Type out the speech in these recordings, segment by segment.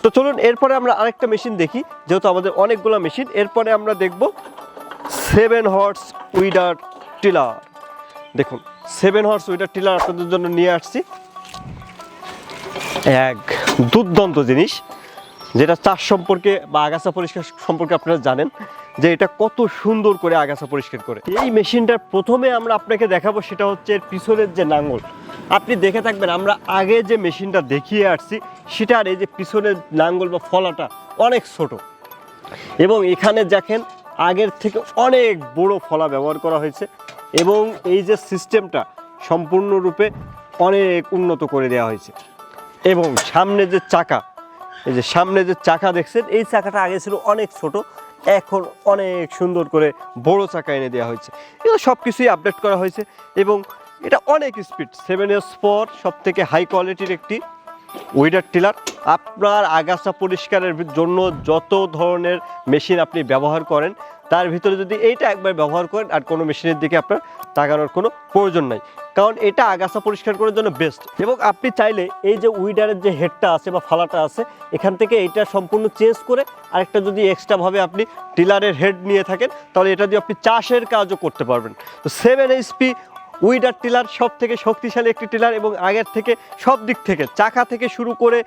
তো চলুন এরপরে আমরা আরেকটা মেশিন দেখি, যেহেতু আমাদের অনেকগুলো মেশিন। এরপরে আমরা দেখব 7 হর্স উইডার টিলার। দেখুন 7 হর্স উইডার টিলার আপনাদের জন্য নিয়ে আসছি। এক দুর্দান্ত জিনিস, যেটা চাষ সম্পর্কে বা আগাছা পরিষ্কার সম্পর্কে আপনারা জানেন যে এটা কত সুন্দর করে আগাছা পরিষ্কার করে। এই মেশিনটার প্রথমে আমরা আপনাকে দেখাবো সেটা হচ্ছে এর পিছনের যে লাঙল। আপনি দেখে থাকবেন আমরা আগে যে মেশিনটা দেখিয়ে আসছি সেটার এই যে পিছনের লাঙল বা ফলাটা অনেক ছোট, এবং এখানে দেখেন আগের থেকে অনেক বড় ফলা ব্যবহার করা হয়েছে, এবং এই যে সিস্টেমটা সম্পূর্ণরূপে অনেক উন্নত করে দেওয়া হয়েছে। এবং সামনে যে চাকা, এই যে সামনে যে চাকা দেখছেন, এই চাকাটা আগে ছিল অনেক ছোট, এখন অনেক সুন্দর করে বড় চাকা এনে দেওয়া হয়েছে। এগুলো সব কিছুই আপডেট করা হয়েছে, এবং এটা অনেক স্পিড। 7S ফর সব থেকে হাই কোয়ালিটির একটি উইডার টিলার। আপনার আগাছা পরিষ্কারের জন্য যত ধরনের মেশিন আপনি ব্যবহার করেন তার ভিতরে যদি এইটা একবার ব্যবহার করেন আর কোনো মেশিনের দিকে আপনার তাকানোর কোনো প্রয়োজন নাই, কারণ এটা আগাছা পরিষ্কার করার জন্য বেস্ট। এবং আপনি চাইলে এই যে উইডারের যে হেডটা আছে বা ফালাটা আছে, এখান থেকে এইটা সম্পূর্ণ চেঞ্জ করে আরেকটা যদি এক্সট্রাভাবে আপনি টিলারের হেড নিয়ে থাকেন তাহলে এটা দিয়ে আপনি চাষের কাজও করতে পারবেন। তো 7HP উইডার টিলার সব থেকে শক্তিশালী একটি টিলার, এবং আগের থেকে সব দিক থেকে, চাকা থেকে শুরু করে,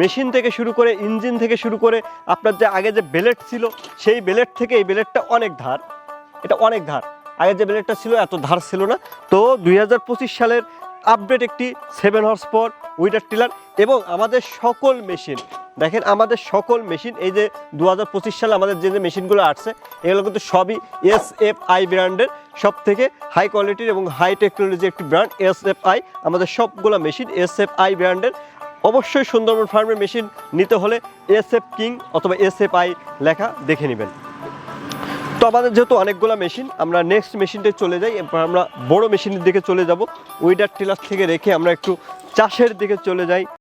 মেশিন থেকে শুরু করে, ইঞ্জিন থেকে শুরু করে, আপনার যে আগে যে ব্লেড ছিল সেই ব্লেড থেকে এই ব্লেডটা অনেক ধার, এটা অনেক ধার। আগে যে ব্লেডটা ছিল এত ধার ছিল না। তো 2025 সালের আপডেট একটি 7 হর্স পাওয়ার উইডার টিলার। এবং আমাদের সকল মেশিন দেখেন, আমাদের সকল মেশিন এই যে 2025 সালে আমাদের যে যে মেশিনগুলো আসছে এগুলো কিন্তু সবই SFI ব্র্যান্ডের, সব থেকে হাই কোয়ালিটির এবং হাই টেকনোলজি একটি ব্র্যান্ড SFI। আমাদের সবগুলো মেশিন SFI ব্র্যান্ডের। অবশ্যই সুন্দরবন ফার্মের মেশিন নিতে হলে SF কিং অথবা SFI লেখা দেখে নেবেন। তো আমাদের যেহেতু অনেকগুলো মেশিন, আমরা নেক্সট মেশিনটা চলে যাই। এরপর আমরা বড় মেশিনের দিকে চলে যাব। উইডার টিলার থেকে রেখে আমরা একটু চাষের দিকে চলে যাই।